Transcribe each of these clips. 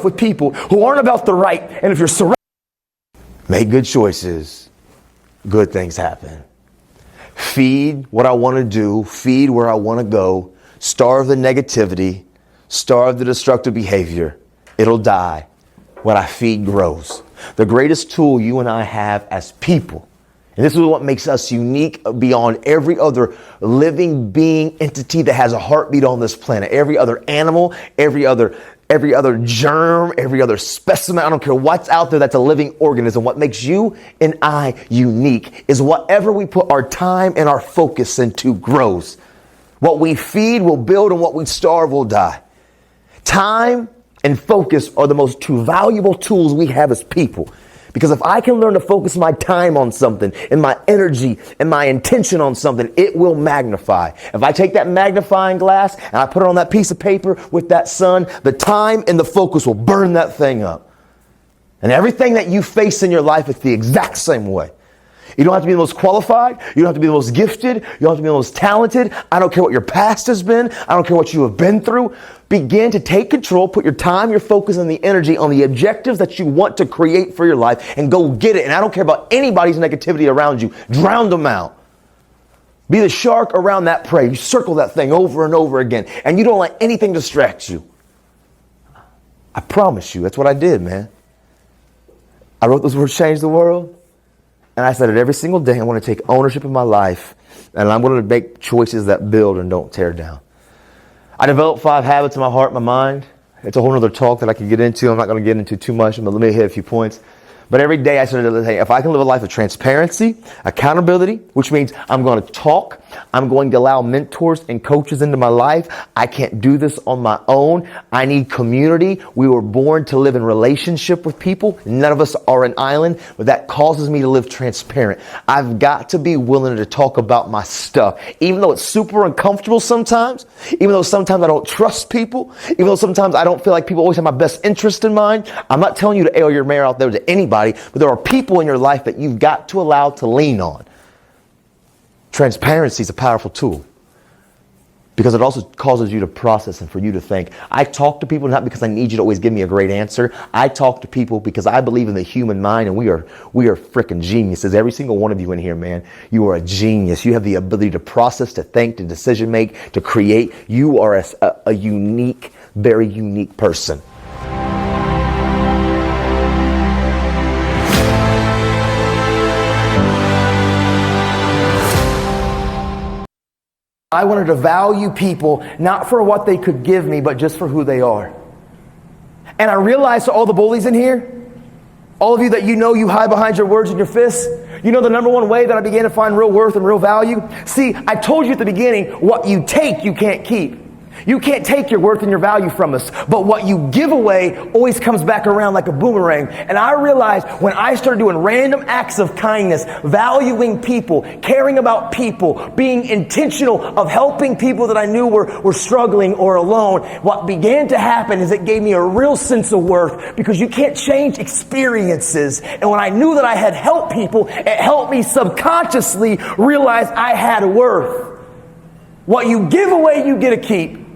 with people who aren't about the right. And if you're surrounded, make good choices, good things happen. Feed what I want to do, feed where I want to go, starve the negativity, starve the destructive behavior. It'll die. What I feed grows. The greatest tool you and I have as people, and this is what makes us unique beyond every other living being entity that has a heartbeat on this planet, every other animal, every other germ, every other specimen, I don't care what's out there that's a living organism. What makes you and I unique is whatever we put our time and our focus into grows. What we feed will build, and what we starve will die. Time and focus are the most two valuable tools we have as people. Because if I can learn to focus my time on something and my energy and my intention on something, it will magnify. If I take that magnifying glass and I put it on that piece of paper with that sun, the time and the focus will burn that thing up. And everything that you face in your life is the exact same way. You don't have to be the most qualified. You don't have to be the most gifted. You don't have to be the most talented. I don't care what your past has been. I don't care what you have been through. Begin to take control. Put your time, your focus, and the energy on the objectives that you want to create for your life, and go get it. And I don't care about anybody's negativity around you. Drown them out. Be the shark around that prey. You circle that thing over and over again, and you don't let anything distract you. I promise you, that's what I did, man. I wrote those words, change the world. And I said it every single day. I want to take ownership of my life, and I'm going to make choices that build and don't tear down. I developed 5 habits in my heart, my mind. It's a whole other talk that I could get into. I'm not going to get into too much, but let me hit a few points. But every day I started to say, if I can live a life of transparency, accountability, which means I'm going to talk, I'm going to allow mentors and coaches into my life. I can't do this on my own. I need community. We were born to live in relationship with people. None of us are an island, but that causes me to live transparent. I've got to be willing to talk about my stuff, even though it's super uncomfortable sometimes, even though sometimes I don't trust people, even though sometimes I don't feel like people always have my best interest in mind. I'm not telling you to air your mare out there to anybody. But there are people in your life that you've got to allow to lean on. Transparency is a powerful tool because it also causes you to process and for you to think. I talk to people not because I need you to always give me a great answer. I talk to people because I believe in the human mind, and we are freaking geniuses. Every single one of you in here, man, you are a genius. You have the ability to process, to think, to decision make, to create. You are a unique, very unique person. I wanted to value people not for what they could give me, but just for who they are. And I realized to all the bullies in here, all of you that you hide behind your words and your fists, you know the number one way that I began to find real worth and real value? See, I told you at the beginning, what you take, you can't keep. You can't take your worth and your value from us, but what you give away always comes back around like a boomerang. And I realized when I started doing random acts of kindness, valuing people, caring about people, being intentional of helping people that I knew were struggling or alone, what began to happen is it gave me a real sense of worth, because you can't change experiences. And when I knew that I had helped people, it helped me subconsciously realize I had worth. What you give away, you get to keep.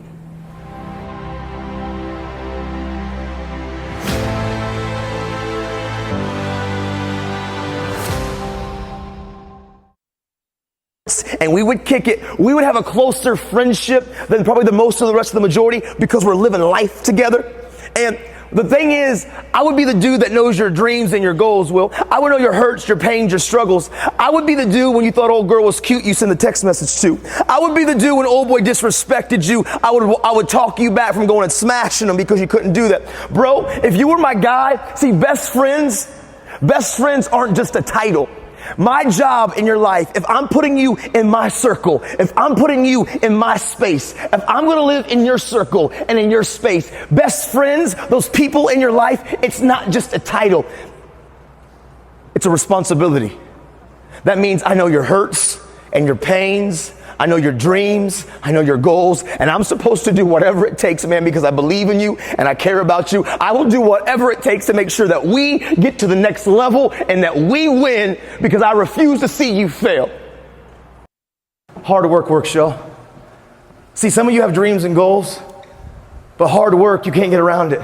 And we would kick it. We would have a closer friendship than probably the most of the rest of the majority, because we're living life together. And the thing is, I would be the dude that knows your dreams and your goals, Will. I would know your hurts, your pains, your struggles. I would be the dude when you thought old girl was cute, you send a text message to. I would be the dude when old boy disrespected you. I would talk you back from going and smashing them because you couldn't do that. Bro, if you were my guy, see, best friends aren't just a title. My job in your life, if I'm putting you in my circle, if I'm putting you in my space, if I'm going to live in your circle and in your space, best friends, those people in your life, it's not just a title. It's a responsibility. That means I know your hurts and your pains. I know your dreams, I know your goals, and I'm supposed to do whatever it takes, man, because I believe in you and I care about you. I will do whatever it takes to make sure that we get to the next level and that we win, because I refuse to see you fail. Hard work works, y'all. See, some of you have dreams and goals, but hard work, you can't get around it.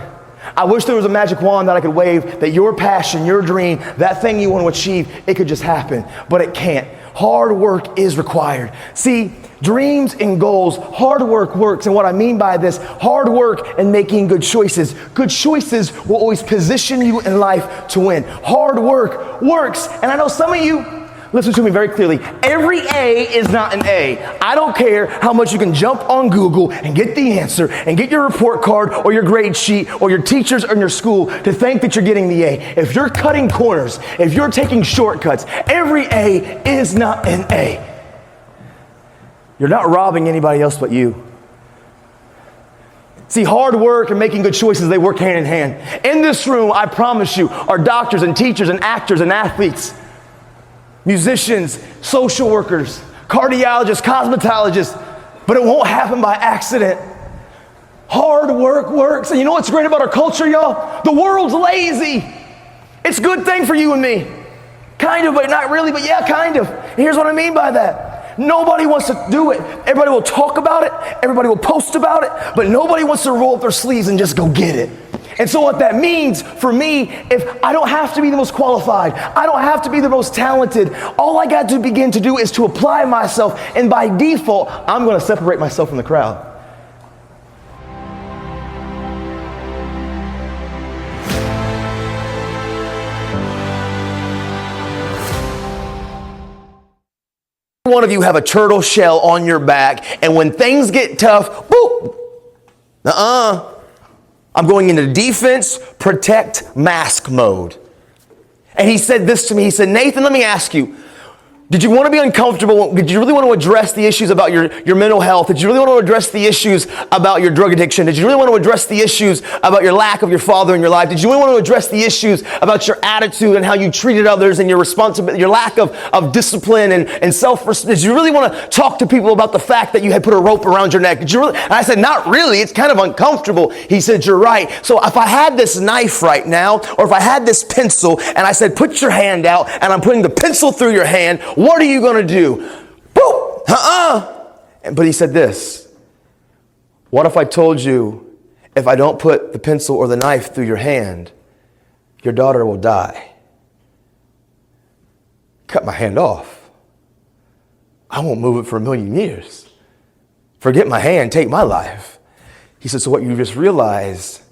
I wish there was a magic wand that I could wave that your passion, your dream, that thing you want to achieve, it could just happen, but it can't. Hard work is required. See, dreams and goals, hard work works. And what I mean by this, hard work and making good choices. Good choices will always position you in life to win. Hard work works. And I know some of you, listen to me very clearly. Every A is not an A. I don't care how much you can jump on Google and get the answer and get your report card or your grade sheet or your teachers or your school to think that you're getting the A. If you're cutting corners, if you're taking shortcuts, every A is not an A. You're not robbing anybody else but you. See, hard work and making good choices, they work hand in hand. In this room, I promise you, are doctors and teachers and actors and athletes, musicians, social workers, cardiologists, cosmetologists, but it won't happen by accident. Hard work works. And you know what's great about our culture, y'all? The world's lazy. It's a good thing for you and me. Kind of, but not really, but yeah, kind of. And here's what I mean by that. Nobody wants to do it. Everybody will talk about it. Everybody will post about it, but nobody wants to roll up their sleeves and just go get it. And so what that means for me, if I don't have to be the most qualified, I don't have to be the most talented, all I got to begin to do is to apply myself, and by default, I'm going to separate myself from the crowd. One of you have a turtle shell on your back, and when things get tough, boop, I'm going into defense, protect, mask mode. And he said this to me. He said, Nathan, let me ask you, did you want to be uncomfortable? Did you really want to address the issues about your mental health? Did you really want to address the issues about your drug addiction? Did you really want to address the issues about your lack of your father in your life? Did you really want to address the issues about your attitude and how you treated others and your responsibility, your lack of discipline and self-respect? Did you really want to talk to people about the fact that you had put a rope around your neck? Did you really? And I said, not really. It's kind of uncomfortable. He said, you're right. So if I had this knife right now, or if I had this pencil and I said, put your hand out, and I'm putting the pencil through your hand, what are you going to do? Boop! But he said this, what if I told you, if I don't put the pencil or the knife through your hand, your daughter will die? Cut my hand off. I won't move it for 1,000,000 years. Forget my hand, take my life. He said, so what you just realized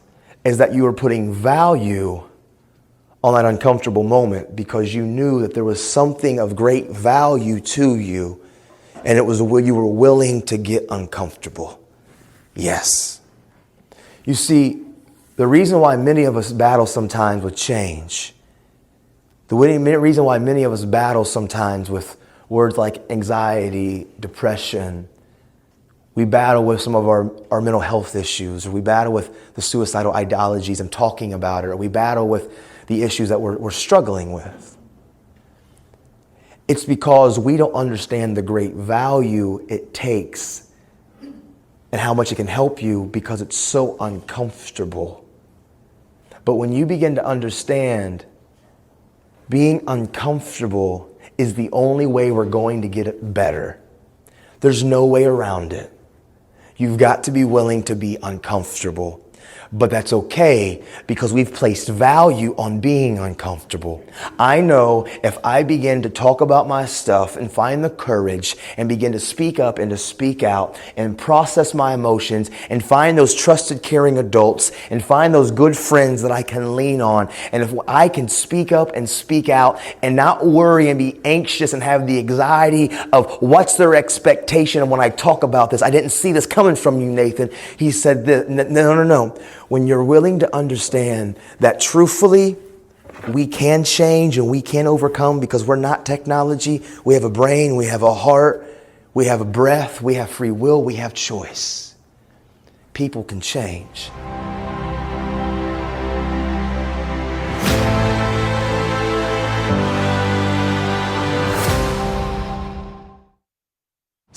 is that you were putting value on that uncomfortable moment because you knew that there was something of great value to you, and it was you were willing to get uncomfortable. Yes. You see, the reason why many of us battle sometimes with change, the reason why many of us battle sometimes with words like anxiety, depression, we battle with some of our mental health issues, or we battle with the suicidal ideologies and talking about it, or we battle with the issues that we're struggling with. It's because we don't understand the great value it takes and how much it can help you because it's so uncomfortable. But when you begin to understand being uncomfortable is the only way we're going to get it better. There's no way around it. You've got to be willing to be uncomfortable. But that's okay because we've placed value on being uncomfortable. I know if I begin to talk about my stuff and find the courage and begin to speak up and to speak out and process my emotions and find those trusted, caring adults and find those good friends that I can lean on, and if I can speak up and speak out and not worry and be anxious and have the anxiety of what's their expectation, and when I talk about this, I didn't see this coming from you, Nathan. He said this. No. When you're willing to understand that truthfully, we can change and we can overcome because we're not technology. We have a brain, we have a heart, we have a breath, we have free will, we have choice. People can change.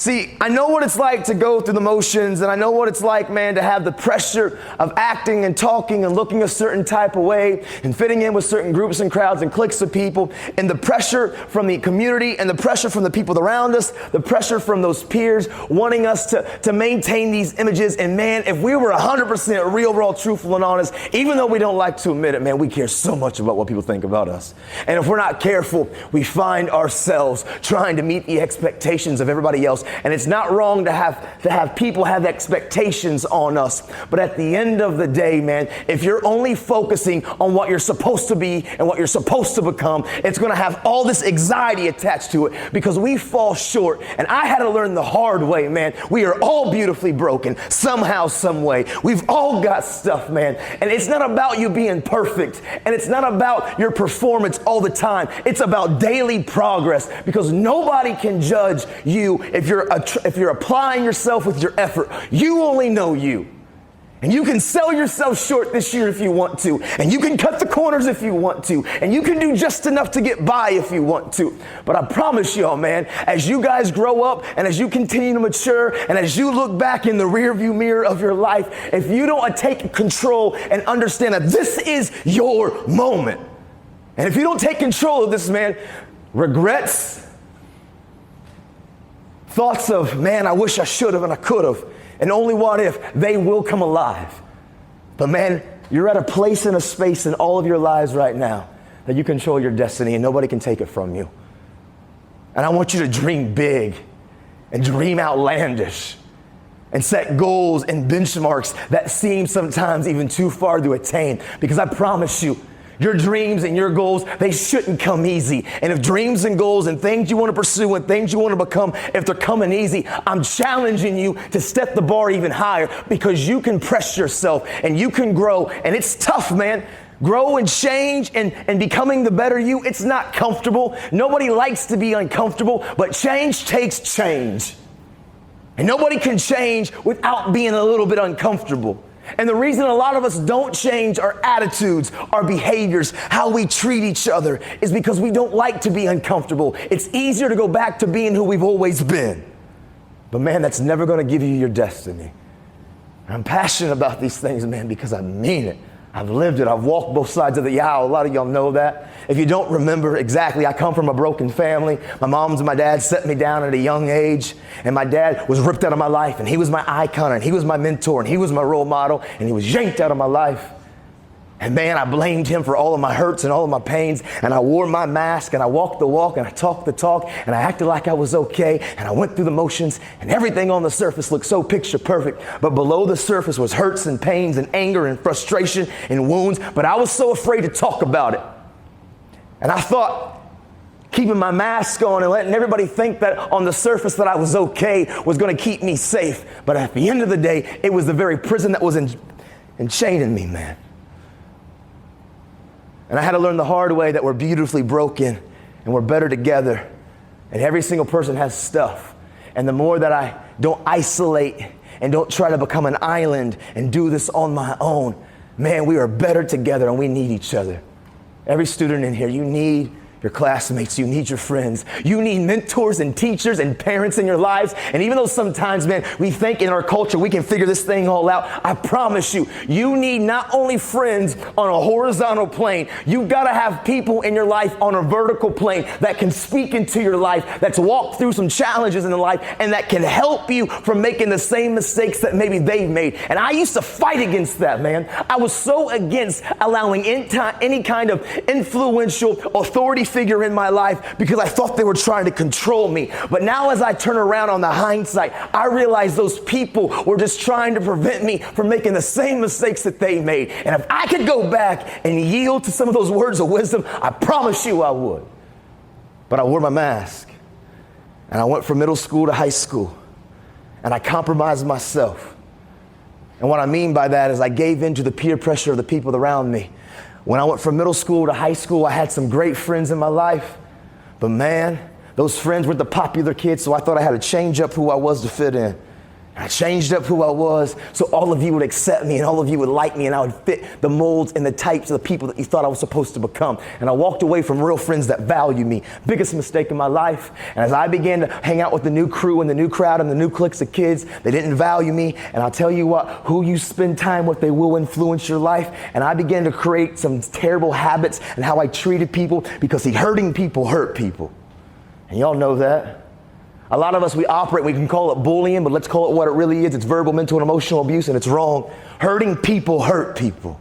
See, I know what it's like to go through the motions, and I know what it's like, man, to have the pressure of acting and talking and looking a certain type of way and fitting in with certain groups and crowds and cliques of people, and the pressure from the community and the pressure from the people around us, the pressure from those peers wanting us to maintain these images. And man, if we were 100% real, raw, truthful, and honest, even though we don't like to admit it, man, we care so much about what people think about us. And if we're not careful, we find ourselves trying to meet the expectations of everybody else. And it's not wrong to have people have expectations on us. But at the end of the day, man, if you're only focusing on what you're supposed to be and what you're supposed to become, it's going to have all this anxiety attached to it, because we fall short. And I had to learn the hard way, man. We are all beautifully broken somehow, some way. We've all got stuff, man. And it's not about you being perfect. And it's not about your performance all the time. It's about daily progress, because nobody can judge you if you're applying yourself with your effort. You only know you. And you can sell yourself short this year if you want to. And you can cut the corners if you want to. And you can do just enough to get by if you want to. But I promise y'all, man, as you guys grow up and as you continue to mature and as you look back in the rearview mirror of your life, if you don't take control and understand that this is your moment, and if you don't take control of this, man, regrets, thoughts of, man, I wish I should have and I could have, and only what if, they will come alive. But man, you're at a place and a space in all of your lives right now that you control your destiny and nobody can take it from you. And I want you to dream big and dream outlandish and set goals and benchmarks that seem sometimes even too far to attain, because I promise you, your dreams and your goals, they shouldn't come easy. And if dreams and goals and things you want to pursue and things you want to become, if they're coming easy, I'm challenging you to set the bar even higher, because you can press yourself and you can grow. And it's tough, man. Grow and change and becoming the better you. It's not comfortable. Nobody likes to be uncomfortable, but change takes change. And nobody can change without being a little bit uncomfortable. And the reason a lot of us don't change our attitudes, our behaviors, how we treat each other, is because we don't like to be uncomfortable. It's easier to go back to being who we've always been. But man, that's never going to give you your destiny. And I'm passionate about these things, man, because I mean it. I've lived it. I've walked both sides of the aisle. A lot of y'all know that. If you don't remember exactly, I come from a broken family. My moms and my dad set me down at a young age, and my dad was ripped out of my life, and he was my icon, and he was my mentor, and he was my role model, and he was yanked out of my life. And man, I blamed him for all of my hurts and all of my pains, and I wore my mask, and I walked the walk, and I talked the talk, and I acted like I was okay, and I went through the motions, and everything on the surface looked so picture perfect, but below the surface was hurts and pains and anger and frustration and wounds, but I was so afraid to talk about it. And I thought keeping my mask on and letting everybody think that on the surface that I was okay was going to keep me safe, but at the end of the day, it was the very prison that was enchaining me, man. And I had to learn the hard way that we're beautifully broken and we're better together. And every single person has stuff. And the more that I don't isolate and don't try to become an island and do this on my own, man, we are better together and we need each other. Every student in here, you need your classmates, you need your friends, you need mentors and teachers and parents in your lives. And even though sometimes, man, we think in our culture we can figure this thing all out, I promise you, you need not only friends on a horizontal plane, you gotta have people in your life on a vertical plane that can speak into your life, that's walked through some challenges in the life, and that can help you from making the same mistakes that maybe they've made. And I used to fight against that, man. I was so against allowing any kind of influential authority figure in my life, because I thought they were trying to control me. But now as I turn around on the hindsight, I realize those people were just trying to prevent me from making the same mistakes that they made. And if I could go back and yield to some of those words of wisdom, I promise you I would. But I wore my mask, and I went from middle school to high school, and I compromised myself. And what I mean by that is I gave in to the peer pressure of the people around me. When I went from middle school to high school, I had some great friends in my life. But man, those friends were the popular kids, so I thought I had to change up who I was to fit in. I changed up who I was so all of you would accept me and all of you would like me and I would fit the molds and the types of the people that you thought I was supposed to become. And I walked away from real friends that value me. Biggest mistake in my life. And as I began to hang out with the new crew and the new crowd and the new cliques of kids, they didn't value me. And I'll tell you what, who you spend time with, they will influence your life. And I began to create some terrible habits and how I treated people, because hurting people hurt people. And y'all know that. A lot of us, we can call it bullying, but let's call it what it really is. It's verbal, mental, and emotional abuse, and it's wrong. Hurting people hurt people.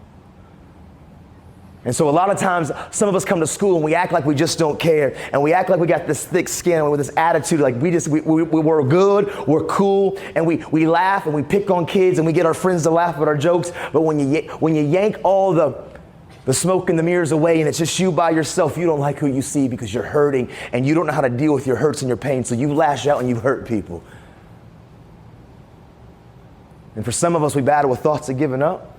And so a lot of times, some of us come to school and we act like we just don't care. And we act like we got this thick skin and with this attitude, like we're good, we're cool, and we laugh and we pick on kids and we get our friends to laugh at our jokes. But when you yank all the smoke and the mirrors away and it's just you by yourself, you don't like who you see because you're hurting and you don't know how to deal with your hurts and your pain. So you lash out and you hurt people. And for some of us, we battle with thoughts of giving up,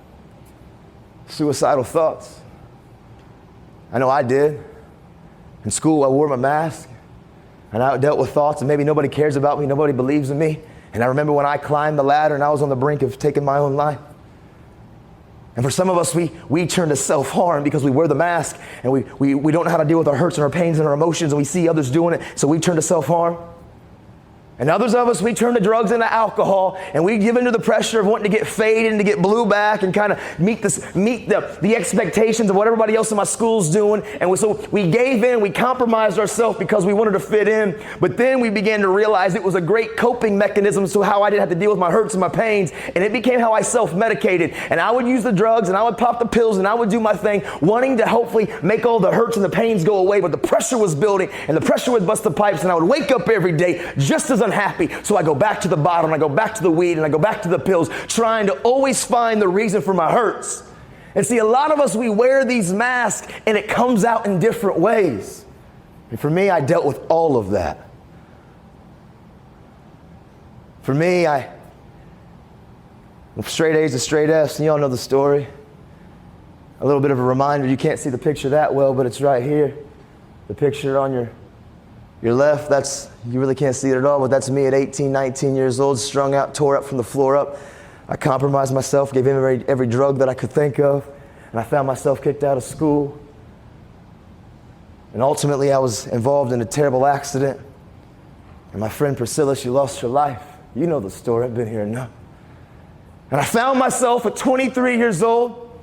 suicidal thoughts. I know I did. In school, I wore my mask and I dealt with thoughts and maybe nobody cares about me, nobody believes in me. And I remember when I climbed the ladder and I was on the brink of taking my own life. And for some of us, we turn to self-harm because we wear the mask and we don't know how to deal with our hurts and our pains and our emotions, and we see others doing it, so we turn to self-harm. And others of us, we turn to drugs and to alcohol, and we give into the pressure of wanting to get faded and to get blue back and kind of meet the expectations of what everybody else in my school's doing. And so we gave in, we compromised ourselves because we wanted to fit in. But then we began to realize it was a great coping mechanism so how I didn't have to deal with my hurts and my pains. And it became how I self-medicated. And I would use the drugs and I would pop the pills and I would do my thing, wanting to hopefully make all the hurts and the pains go away. But the pressure was building and the pressure would bust the pipes, and I would wake up every day just as unhappy. So I go back to the bottle and I go back to the weed and I go back to the pills, trying to always find the reason for my hurts. And see, a lot of us, we wear these masks and it comes out in different ways. And for me, I dealt with all of that. For me, straight A's to straight F's, and y'all know the story. A little bit of a reminder, you can't see the picture that well, but it's right here. The picture on your left, you really can't see it at all, but that's me at 18, 19 years old, strung out, tore up from the floor up. I compromised myself, gave in every drug that I could think of, and I found myself kicked out of school. And ultimately, I was involved in a terrible accident. And my friend Priscilla, she lost her life. You know the story, I've been here enough. And I found myself at 23 years old,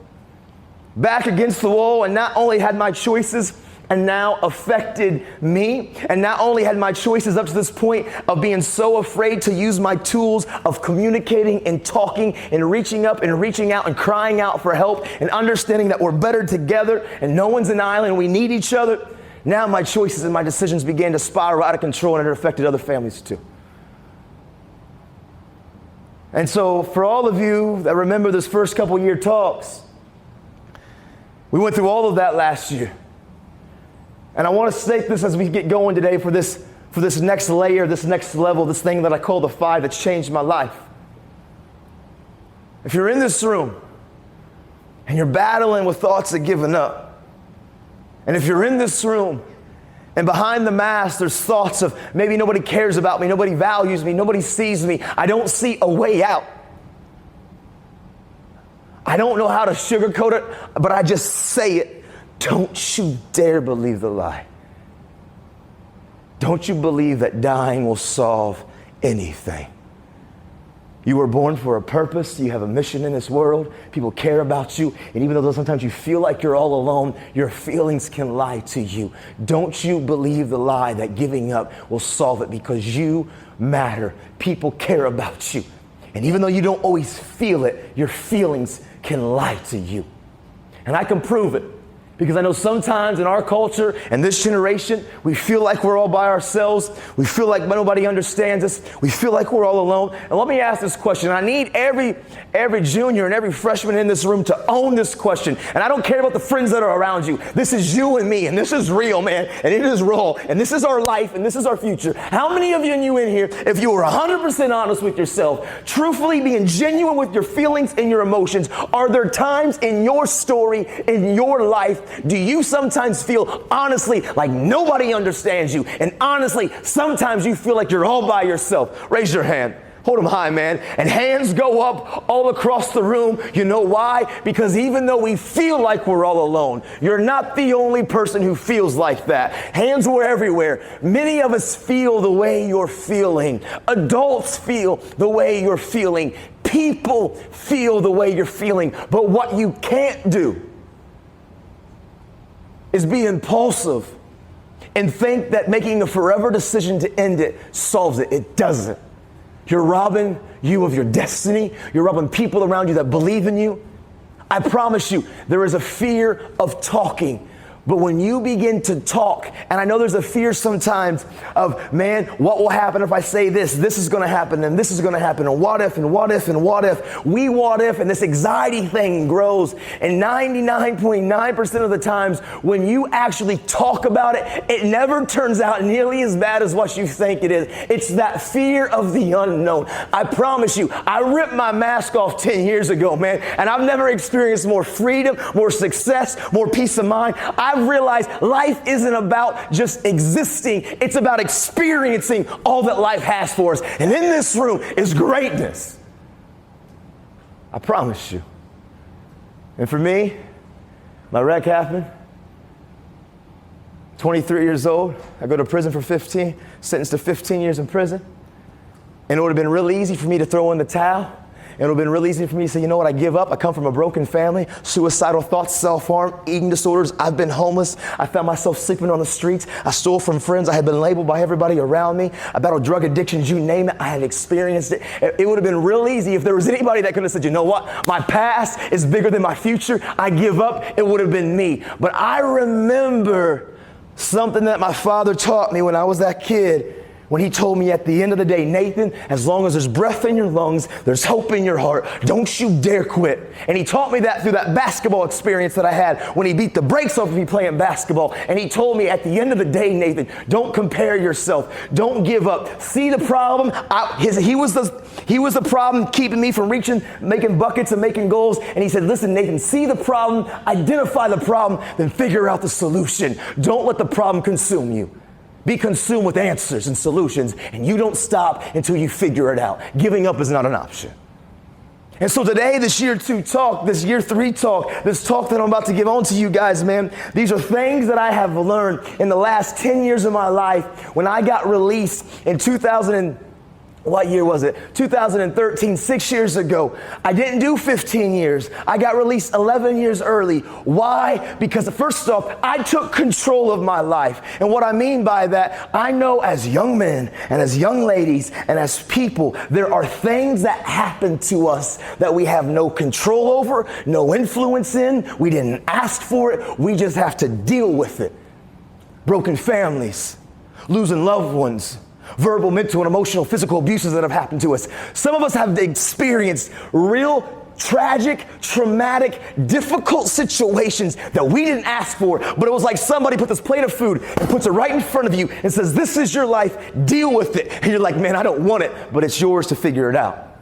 back against the wall, and not only had my choices and now affected me, and not only had my choices up to this point of being so afraid to use my tools of communicating and talking and reaching up and reaching out and crying out for help and understanding that we're better together and no one's an island, we need each other. Now my choices and my decisions began to spiral out of control, and it affected other families too. And so for all of you that remember this first couple year talks, we went through all of that last year. And I want to state this as we get going today for this next layer, this next level, this thing that I call the 5 that's changed my life. If you're in this room and you're battling with thoughts of giving up, and if you're in this room and behind the mask there's thoughts of maybe nobody cares about me, nobody values me, nobody sees me, I don't see a way out. I don't know how to sugarcoat it, but I just say it. Don't you dare believe the lie. Don't you believe that dying will solve anything. You were born for a purpose. You have a mission in this world. People care about you. And even though sometimes you feel like you're all alone, your feelings can lie to you. Don't you believe the lie that giving up will solve it, because you matter. People care about you. And even though you don't always feel it, your feelings can lie to you. And I can prove it. Because I know sometimes in our culture and this generation, we feel like we're all by ourselves. We feel like nobody understands us. We feel like we're all alone. And let me ask this question. I need every junior and every freshman in this room to own this question. And I don't care about the friends that are around you. This is you and me, and this is real, man. And it is raw. And this is our life, and this is our future. How many of you in here, if you were 100% honest with yourself, truthfully being genuine with your feelings and your emotions, are there times in your story, in your life, do you sometimes feel honestly like nobody understands you? And honestly, sometimes you feel like you're all by yourself. Raise your hand. Hold them high, man. And hands go up all across the room. You know why? Because even though we feel like we're all alone, you're not the only person who feels like that. Hands were everywhere. Many of us feel the way you're feeling. Adults feel the way you're feeling. People feel the way you're feeling. But what you can't do is be impulsive and think that making a forever decision to end it solves it. It doesn't. You're robbing you of your destiny. You're robbing people around you that believe in you. I promise you, there is a fear of talking. But when you begin to talk, and I know there's a fear sometimes of, man, what will happen if I say this? This is going to happen, and this is going to happen, and what if, and what if, and what if? We what if, and this anxiety thing grows. And 99.9% of the times when you actually talk about it, it never turns out nearly as bad as what you think it is. It's that fear of the unknown. I promise you, I ripped my mask off 10 years ago, man, and I've never experienced more freedom, more success, more peace of mind. I've realized life isn't about just existing. It's about experiencing all that life has for us. And in this room is greatness. I promise you. And for me, my wreck happened. 23 years old. I go to prison for 15, sentenced to 15 years in prison. And it would have been real easy for me to throw in the towel. It would have been real easy for me to say, you know what, I give up. I come from a broken family, suicidal thoughts, self-harm, eating disorders. I've been homeless. I found myself sleeping on the streets. I stole from friends. I had been labeled by everybody around me. I battled drug addictions, you name it. I had experienced it. It would have been real easy if there was anybody that could have said, you know what, my past is bigger than my future. I give up. It would have been me. But I remember something that my father taught me when I was that kid. When he told me at the end of the day, Nathan, as long as there's breath in your lungs, there's hope in your heart, don't you dare quit. And he taught me that through that basketball experience that I had when he beat the brakes off of me playing basketball. And he told me at the end of the day, Nathan, don't compare yourself. Don't give up. See the problem? He was the problem keeping me from reaching, making buckets and making goals. And he said, listen, Nathan, see the problem, identify the problem, then figure out the solution. Don't let the problem consume you. Be consumed with answers and solutions, and you don't stop until you figure it out. Giving up is not an option. And so today, this year 2 talk, this year 3 talk, this talk that I'm about to give on to you guys, man, these are things that I have learned in the last 10 years of my life. When I got released in what year was it? 2013, 6 years ago. I didn't do 15 years. I got released 11 years early. Why? Because first off, I took control of my life. And what I mean by that, I know as young men and as young ladies and as people, there are things that happen to us that we have no control over, no influence in. We didn't ask for it. We just have to deal with it. Broken families, losing loved ones, verbal, mental, and emotional, physical abuses that have happened to us. Some of us have experienced real tragic, traumatic, difficult situations that we didn't ask for, but it was like somebody put this plate of food and puts it right in front of you and says, this is your life, deal with it. And you're like, man, I don't want it, but it's yours to figure it out.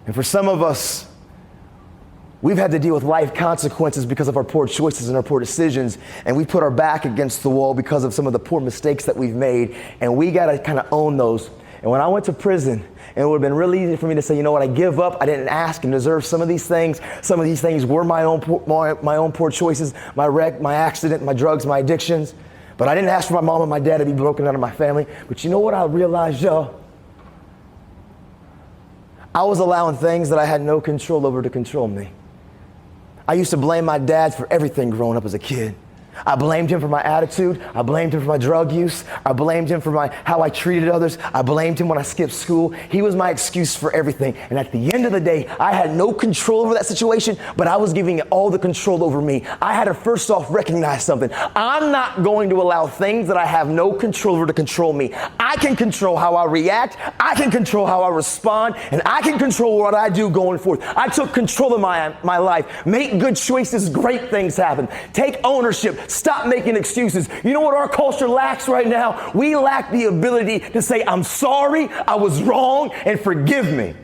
And for some of us, we've had to deal with life consequences because of our poor choices and our poor decisions, and we put our back against the wall because of some of the poor mistakes that we've made, and we got to kind of own those. And when I went to prison, and it would have been really easy for me to say, you know what, I give up. I didn't ask and deserve some of these things. Some of these things were my own poor choices, my wreck, my accident, my drugs, my addictions. But I didn't ask for my mom and my dad to be broken out of my family. But you know what I realized, y'all? I was allowing things that I had no control over to control me. I used to blame my dad for everything growing up as a kid. I blamed him for my attitude. I blamed him for my drug use. I blamed him for how I treated others. I blamed him when I skipped school. He was my excuse for everything. And at the end of the day, I had no control over that situation, but I was giving it all the control over me. I had to first off recognize something. I'm not going to allow things that I have no control over to control me. I can control how I react. I can control how I respond, and I can control what I do going forth. I took control of my life. Make good choices, great things happen. Take ownership. Stop making excuses. You know what our culture lacks right now? We lack the ability to say, I'm sorry, I was wrong, and forgive me.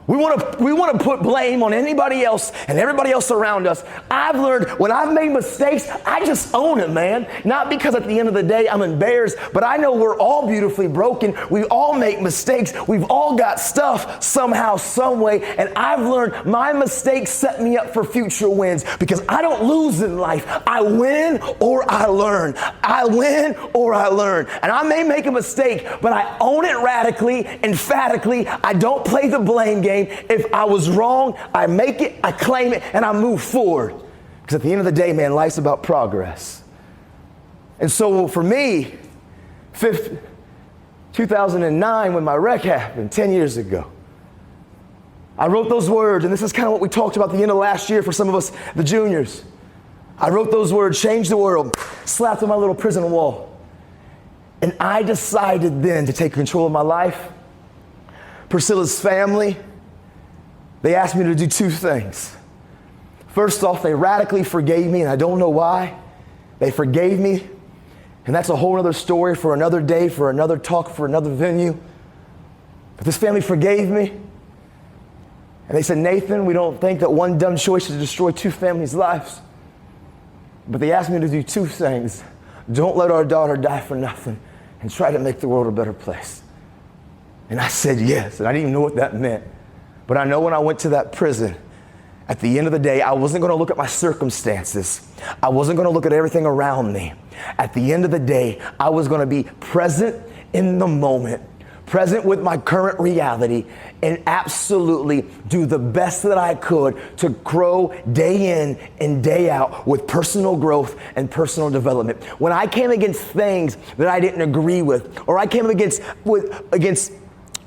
We want to put blame on anybody else and everybody else around us. I've learned when I've made mistakes, I just own it, man. Not because at the end of the day I'm embarrassed, but I know we're all beautifully broken. We all make mistakes. We've all got stuff somehow, some way. And I've learned my mistakes set me up for future wins because I don't lose in life. I win or I learn. I win or I learn. And I may make a mistake, but I own it radically, emphatically. I don't play the blame game. If I was wrong, I make it, I claim it, and I move forward. Because at the end of the day, man, life's about progress. And so for me, 2009, when my wreck happened 10 years ago, I wrote those words, and this is kind of what we talked about at the end of last year for some of us, the juniors. I wrote those words, change the world, slapped on my little prison wall. And I decided then to take control of my life. Priscilla's family, they asked me to do two things. First off, they radically forgave me, and I don't know why. They forgave me, and that's a whole other story for another day, for another talk, for another venue. But this family forgave me, and they said, Nathan, we don't think that one dumb choice should destroy two families' lives. But they asked me to do two things. Don't let our daughter die for nothing, and try to make the world a better place. And I said yes, and I didn't even know what that meant. But I know when I went to that prison, at the end of the day, I wasn't going to look at my circumstances. I wasn't going to look at everything around me. At the end of the day, I was going to be present in the moment, present with my current reality, and absolutely do the best that I could to grow day in and day out with personal growth and personal development. When I came against things that I didn't agree with, or I came against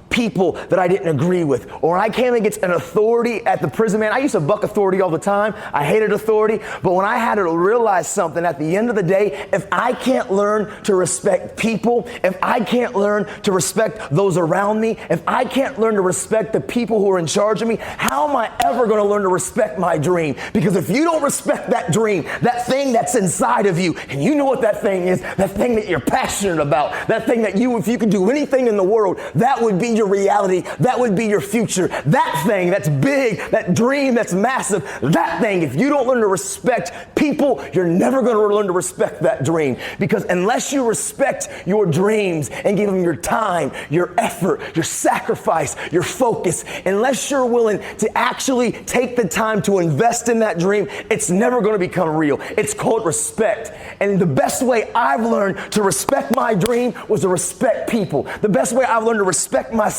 people that I didn't agree with, or I came against an authority at the prison, man, I used to buck authority all the time. I hated authority, but when I had to realize something at the end of the day, if I can't learn to respect people, if I can't learn to respect those around me, if I can't learn to respect the people who are in charge of me, how am I ever going to learn to respect my dream? Because if you don't respect that dream, that thing that's inside of you, and you know what that thing is, that thing that you're passionate about, that thing that if you could do anything in the world, that would be your reality, that would be your future. That thing that's big, that dream that's massive, that thing, if you don't learn to respect people, you're never going to learn to respect that dream. Because unless you respect your dreams and give them your time, your effort, your sacrifice, your focus, unless you're willing to actually take the time to invest in that dream, it's never going to become real. It's called respect. And the best way I've learned to respect my dream was to respect people. The best way I've learned to respect myself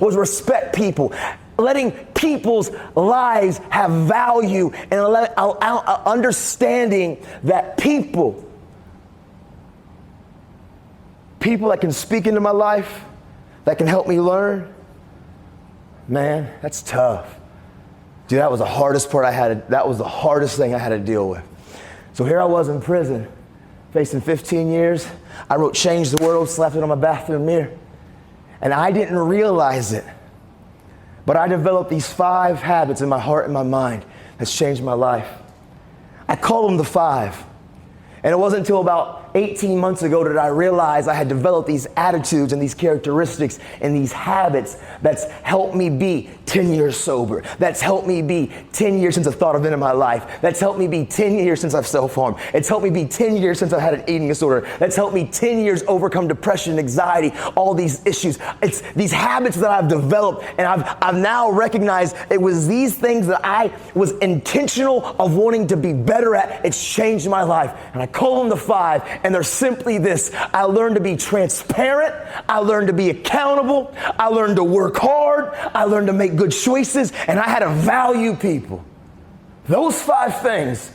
was respect people. Letting people's lives have value and understanding that people that can speak into my life, that can help me learn, man, that's tough. Dude, that was the hardest part that was the hardest thing I had to deal with. So here I was in prison, facing 15 years. I wrote Change the World, slapped it on my bathroom mirror. And I didn't realize it, but I developed these 5 habits in my heart and my mind that's changed my life. I call them the 5. And it wasn't until about 18 months ago that I realized I had developed these attitudes and these characteristics and these habits that's helped me be 10 years sober. That's helped me be 10 years since I've thought of it in my life. That's helped me be 10 years since I've self-harmed. It's helped me be 10 years since I've had an eating disorder. That's helped me 10 years overcome depression, anxiety, all these issues. It's these habits that I've developed, and I've now recognized it was these things that I was intentional of wanting to be better at. It's changed my life. And I call them the 5, and they're simply this. I learned to be transparent. I learned to be accountable. I learned to work hard. I learned to make good choices, and I had to value people. Those 5 things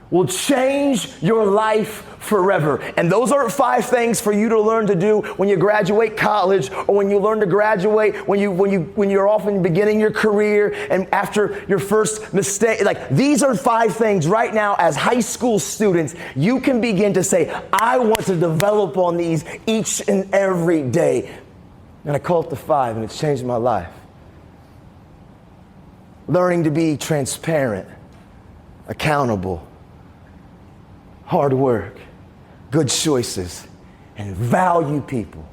will change your life forever. And those aren't 5 things for you to learn to do when you graduate college, or when you learn to graduate, when you're often beginning your career and after your first mistake. Like, these are 5 things right now as high school students you can begin to say, I want to develop on these each and every day. And I call it the 5, and it's changed my life. Learning to be transparent, accountable, hard work, good choices, and value people.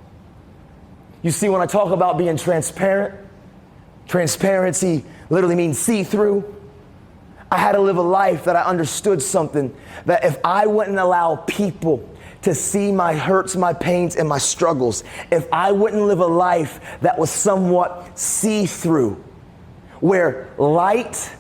You see, when I talk about being transparent, Transparency literally means see-through. I had to live a life that I understood something, that if I wouldn't allow people to see my hurts, my pains, and my struggles, if I wouldn't live a life that was somewhat see-through, where light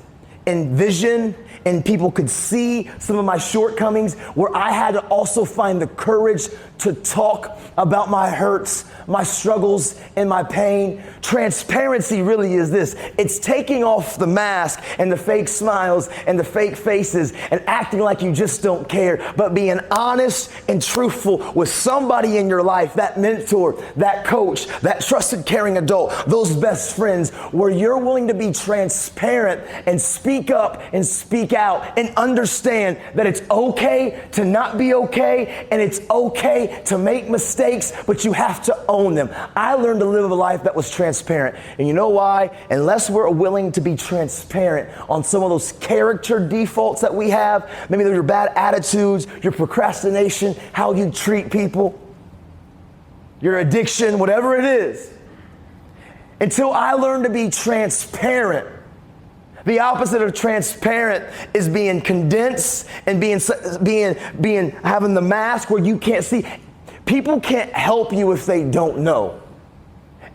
and vision and people could see some of my shortcomings, where I had to also find the courage to talk about my hurts, my struggles, and my pain. Transparency really is this. It's taking off the mask and the fake smiles and the fake faces and acting like you just don't care, but being honest and truthful with somebody in your life, that mentor, that coach, that trusted, caring adult, those best friends, where you're willing to be transparent and speak up and speak out and understand that it's okay to not be okay, and it's okay to make mistakes, but you have to own them. I learned to live a life that was transparent. And you know why? Unless we're willing to be transparent on some of those character defaults that we have, maybe they're your bad attitudes, your procrastination, how you treat people, your addiction, whatever it is. Until I learned to be transparent. The opposite of transparent is being condensed and being having the mask where you can't see. People can't help you if they don't know.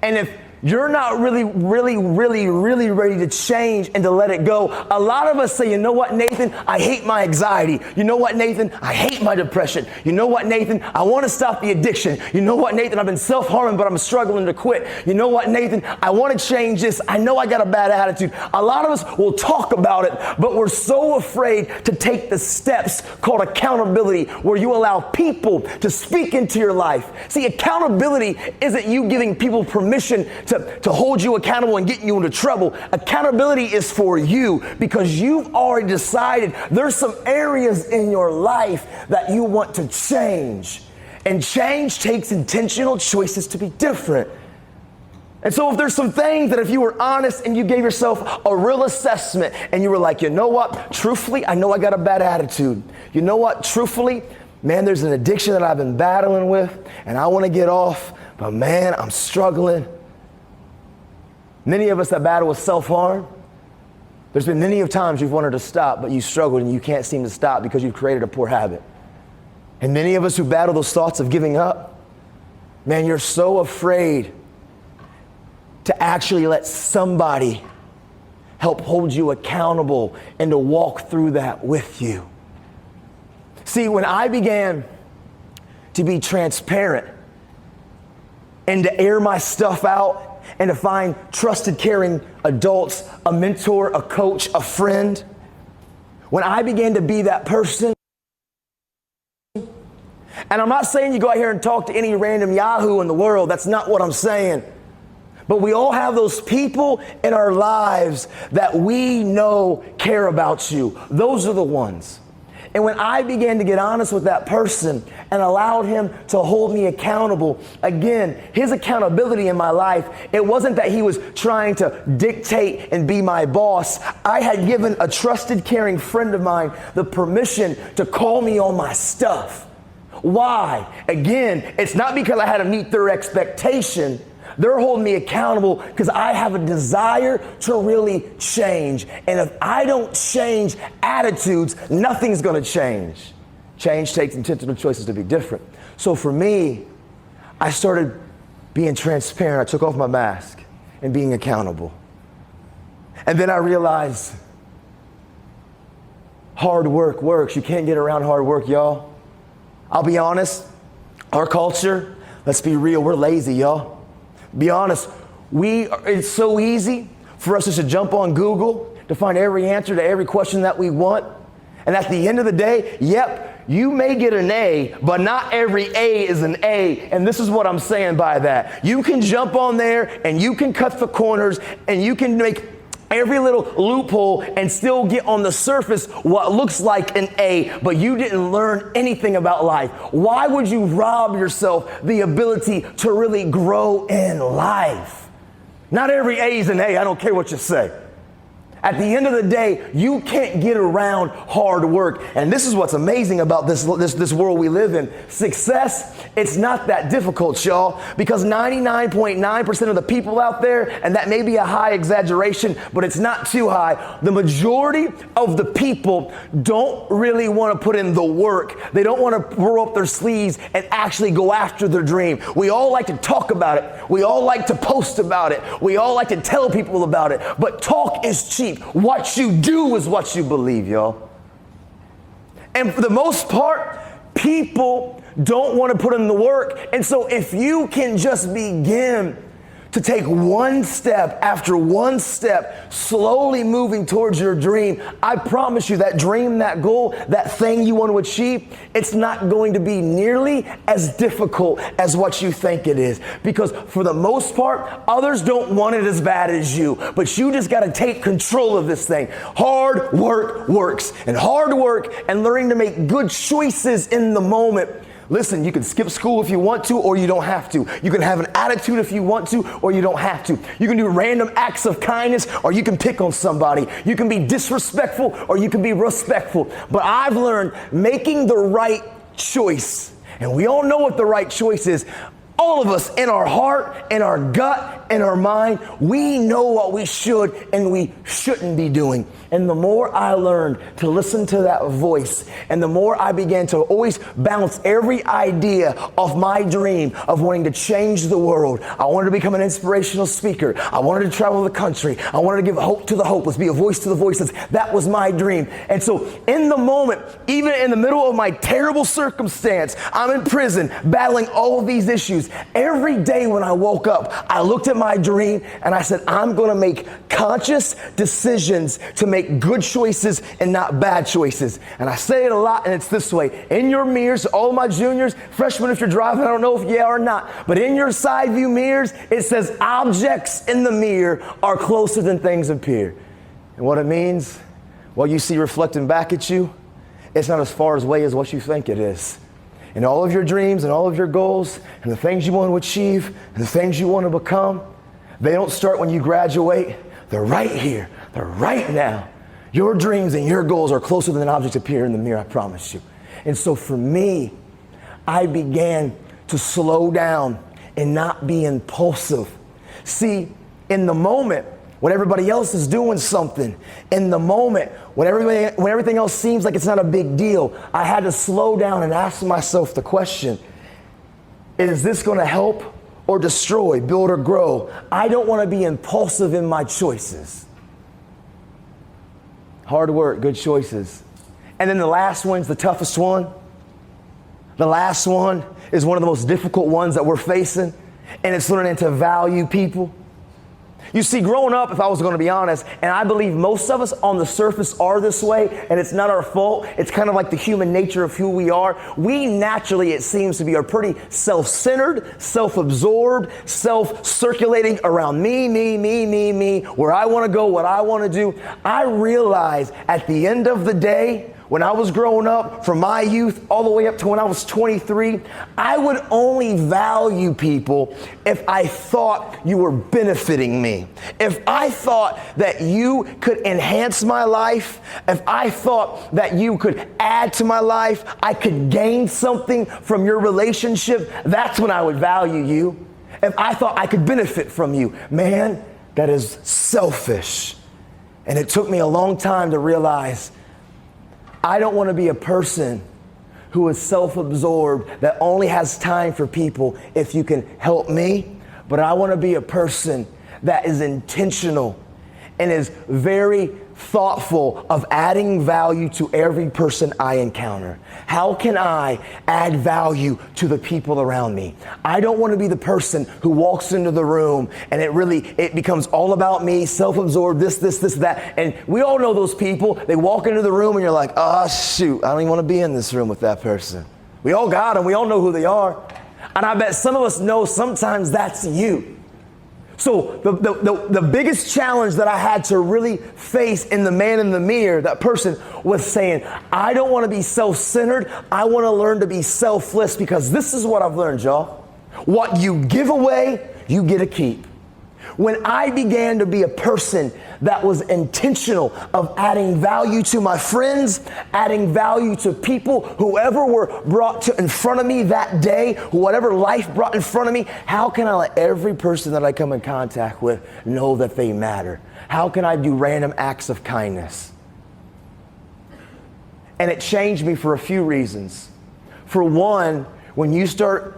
And if you're not really ready to change and to let it go. A lot of us say, you know what, Nathan, I hate my anxiety. You know what, Nathan, I hate my depression. You know what, Nathan, I want to stop the addiction. You know what, Nathan, I've been self-harming, but I'm struggling to quit. You know what, Nathan, I want to change this. I know I got a bad attitude. A lot of us will talk about it, but we're so afraid to take the steps called accountability, where you allow people to speak into your life. See, accountability isn't you giving people permission to hold you accountable and get you into trouble. Accountability is for you, because you've already decided there's some areas in your life that you want to change. And change takes intentional choices to be different. And so if there's some things that if you were honest and you gave yourself a real assessment and you were like, you know what, truthfully, I know I got a bad attitude. You know what, truthfully, man, there's an addiction that I've been battling with and I want to get off, but man, I'm struggling. Many of us that battle with self-harm, there's been many of times you've wanted to stop, but you struggled and you can't seem to stop because you've created a poor habit. And many of us who battle those thoughts of giving up, man, you're so afraid to actually let somebody help hold you accountable and to walk through that with you. See, when I began to be transparent and to air my stuff out, and to find trusted, caring adults, a mentor, a coach, a friend. When I began to be that person, and I'm not saying you go out here and talk to any random Yahoo in the world, that's not what I'm saying. But we all have those people in our lives that we know care about you. Those are the ones. And when I began to get honest with that person and allowed him to hold me accountable, again, his accountability in my life, it wasn't that he was trying to dictate and be my boss. I had given a trusted, caring friend of mine the permission to call me on my stuff. Why? Again, it's not because I had to meet their expectation. They're holding me accountable because I have a desire to really change. And if I don't change attitudes, nothing's going to change. Change takes intentional choices to be different. So for me, I started being transparent. I took off my mask and being accountable. And then I realized hard work works. You can't get around hard work, y'all. I'll be honest, our culture, let's be real, we're lazy, y'all. Be honest, it's so easy for us just to jump on Google to find every answer to every question that we want. And at the end of the day, yep, you may get an A, but not every A is an A. And this is what I'm saying by that. You can jump on there and you can cut the corners and you can make every little loophole and still get on the surface what looks like an A, but you didn't learn anything about life. Why would you rob yourself the ability to really grow in life? Not every A is an A, I don't care what you say. At the end of the day, you can't get around hard work. And this is what's amazing about this world we live in. Success, it's not that difficult, y'all, because 99.9% of the people out there, and that may be a high exaggeration, but it's not too high, the majority of the people don't really want to put in the work. They don't want to roll up their sleeves and actually go after their dream. We all like to talk about it. We all like to post about it. We all like to tell people about it. But talk is cheap. What you do is what you believe, y'all. And for the most part, people don't want to put in the work. And so if you can just begin to take one step after one step, slowly moving towards your dream, I promise you that dream, that goal, that thing you want to achieve, it's not going to be nearly as difficult as what you think it is. Because for the most part, others don't want it as bad as you, but you just got to take control of this thing. Hard work works, and hard work and learning to make good choices in the moment. Listen, you can skip school if you want to, or you don't have to. You can have an attitude if you want to, or you don't have to. You can do random acts of kindness, or you can pick on somebody. You can be disrespectful, or you can be respectful. But I've learned making the right choice, and we all know what the right choice is. All of us in our heart, in our gut, in our mind, we know what we should and we shouldn't be doing. And the more I learned to listen to that voice, and the more I began to always bounce every idea of my dream of wanting to change the world. I wanted to become an inspirational speaker. I wanted to travel the country. I wanted to give hope to the hopeless, be a voice to the voiceless. That was my dream. And so in the moment, even in the middle of my terrible circumstance, I'm in prison battling all of these issues. Every day when I woke up, I looked at my dream and I said, I'm going to make conscious decisions to make good choices and not bad choices. And I say it a lot, and it's this way. In your mirrors, all my juniors, freshmen, if you're driving, I don't know if yeah or not, but in your side view mirrors, it says objects in the mirror are closer than things appear. And what it means, what you see reflecting back at you, it's not as far away as what you think it is. And all of your dreams and all of your goals and the things you want to achieve and the things you want to become, they don't start when you graduate. They're right here. They're right now. Your dreams and your goals are closer than objects appear in the mirror, I promise you. And so for me, I began to slow down and not be impulsive. See, in the moment, when everybody else is doing something, in the moment, when everything else seems like it's not a big deal, I had to slow down and ask myself the question, is this going to help or destroy, build or grow? I don't want to be impulsive in my choices. Hard work, good choices. And then the last one's the toughest one. The last one is one of the most difficult ones that we're facing, and it's learning to value people. You see, growing up, if I was going to be honest, and I believe most of us on the surface are this way, and it's not our fault. It's kind of like the human nature of who we are. We naturally, it seems to be, are pretty self-centered, self-absorbed, self-circulating around me, where I want to go, what I want to do. I realize at the end of the day, when I was growing up, from my youth all the way up to when I was 23, I would only value people if I thought you were benefiting me. If I thought that you could enhance my life, if I thought that you could add to my life, I could gain something from your relationship, that's when I would value you. If I thought I could benefit from you, man, that is selfish. And it took me a long time to realize I don't want to be a person who is self-absorbed, that only has time for people if you can help me, but I want to be a person that is intentional and is very thoughtful of adding value to every person I encounter. How can I add value to the people around me? I don't want to be the person who walks into the room and it becomes all about me, self-absorbed, this, that. And we all know those people. They walk into the room and you're like, oh shoot, I don't even want to be in this room with that person. We all got them. We all know who they are. And I bet some of us know sometimes that's you. So the biggest challenge that I had to really face in the man in the mirror, that person, was saying, I don't want to be self-centered. I want to learn to be selfless, because this is what I've learned, y'all. What you give away, you get to keep. When I began to be a person that was intentional of adding value to my friends, adding value to people, whoever were brought in front of me that day, whatever life brought in front of me, how can I let every person that I come in contact with know that they matter? How can I do random acts of kindness? And it changed me for a few reasons. For one, when you start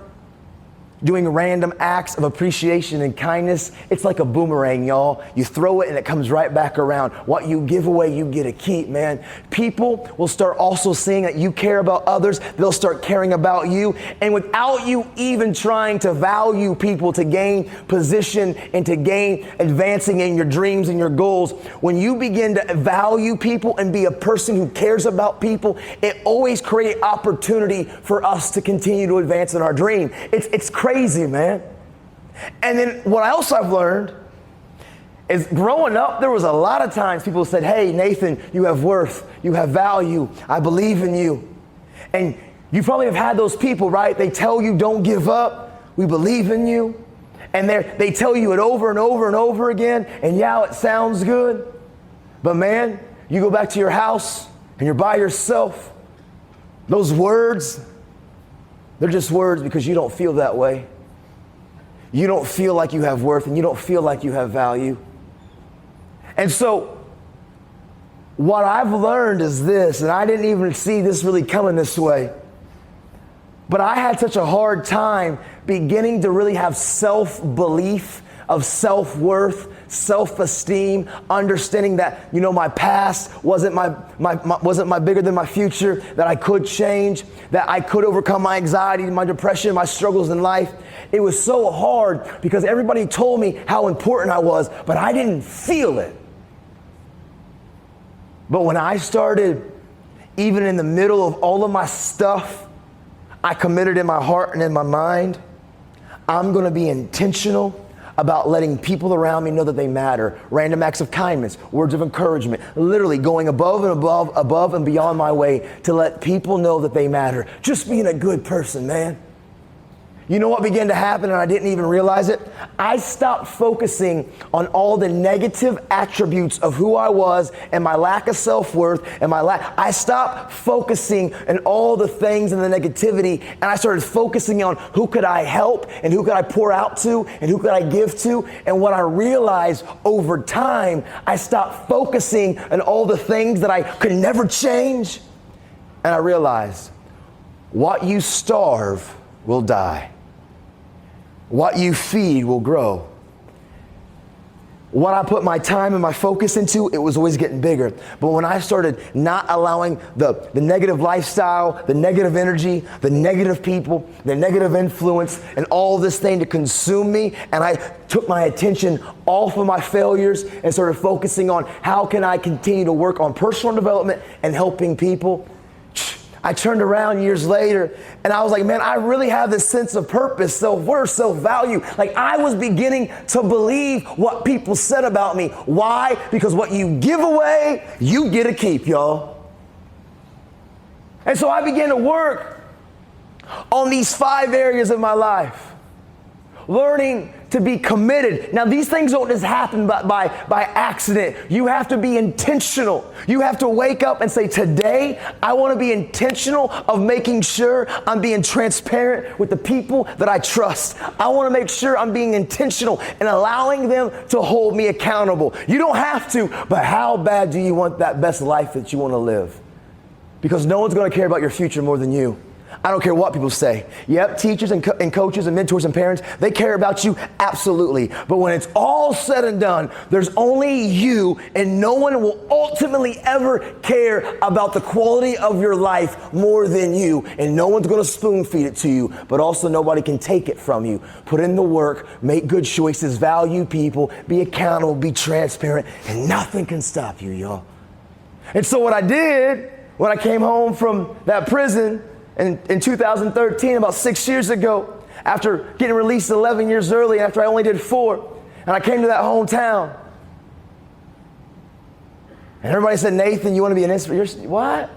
doing random acts of appreciation and kindness, it's like a boomerang, y'all. You throw it and it comes right back around. What you give away, you get to keep, man. People will start also seeing that you care about others. They'll start caring about you. And without you even trying to value people to gain position and to gain advancing in your dreams and your goals, when you begin to value people and be a person who cares about people, it always creates opportunity for us to continue to advance in our dream. It's crazy, man. And then what else I've learned is growing up, there was a lot of times people said, hey, Nathan, you have worth, you have value, I believe in you. And you probably have had those people, right? They tell you don't give up, we believe in you. And they tell you it over and over and over again, and yeah, it sounds good. But man, you go back to your house and you're by yourself, those words, they're just words because you don't feel that way. You don't feel like you have worth and you don't feel like you have value. And so what I've learned is this, and I didn't even see this really coming this way, but I had such a hard time beginning to really have self-belief of self-worth, self-esteem, understanding that, my past wasn't my bigger than my future, that I could change, that I could overcome my anxiety, my depression, my struggles in life. It was so hard because everybody told me how important I was, but I didn't feel it. But when I started, even in the middle of all of my stuff, I committed in my heart and in my mind, I'm going to be intentional about letting people around me know that they matter. Random acts of kindness, words of encouragement, literally going above and beyond my way to let people know that they matter. Just being a good person, man. You know what began to happen, and I didn't even realize it? I stopped focusing on all the negative attributes of who I was and my lack of self-worth and I stopped focusing on all the things and the negativity, and I started focusing on who could I help and who could I pour out to and who could I give to. And what I realized over time, I stopped focusing on all the things that I could never change. And I realized what you starve will die. What you feed will grow. What I put my time and my focus into, it was always getting bigger. But when I started not allowing the negative lifestyle, the negative energy, the negative people, the negative influence, and all this thing to consume me, and I took my attention off of my failures and started focusing on how can I continue to work on personal development and helping people, I turned around years later and I was like, man, I really have this sense of purpose, self-worth, self-value. Like I was beginning to believe what people said about me. Why? Because what you give away, you get to keep, y'all. And so I began to work on these 5 areas of my life, learning to be committed. Now, these things don't just happen by accident. You have to be intentional. You have to wake up and say, today, I want to be intentional of making sure I'm being transparent with the people that I trust. I want to make sure I'm being intentional and allowing them to hold me accountable. You don't have to, but how bad do you want that best life that you want to live? Because no one's going to care about your future more than you. I don't care what people say. Yep, teachers and coaches and mentors and parents, they care about you, absolutely. But when it's all said and done, there's only you, and no one will ultimately ever care about the quality of your life more than you. And no one's going to spoon feed it to you, but also nobody can take it from you. Put in the work, make good choices, value people, be accountable, be transparent, and nothing can stop you, y'all. And so what I did when I came home from that prison, in 2013, about 6 years ago, after getting released 11 years early, after I only did 4, and I came to that hometown. And everybody said, Nathan, you want to be an inspiration? What?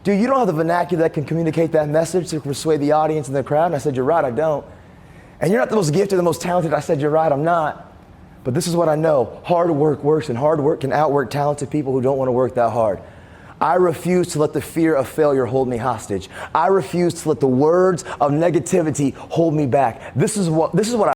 Dude, you don't have the vernacular that can communicate that message to persuade the audience and the crowd. And I said, you're right, I don't. And you're not the most gifted, the most talented. I said, you're right, I'm not. But this is what I know. Hard work works, and hard work can outwork talented people who don't want to work that hard. I refuse to let the fear of failure hold me hostage. I refuse to let the words of negativity hold me back. This is what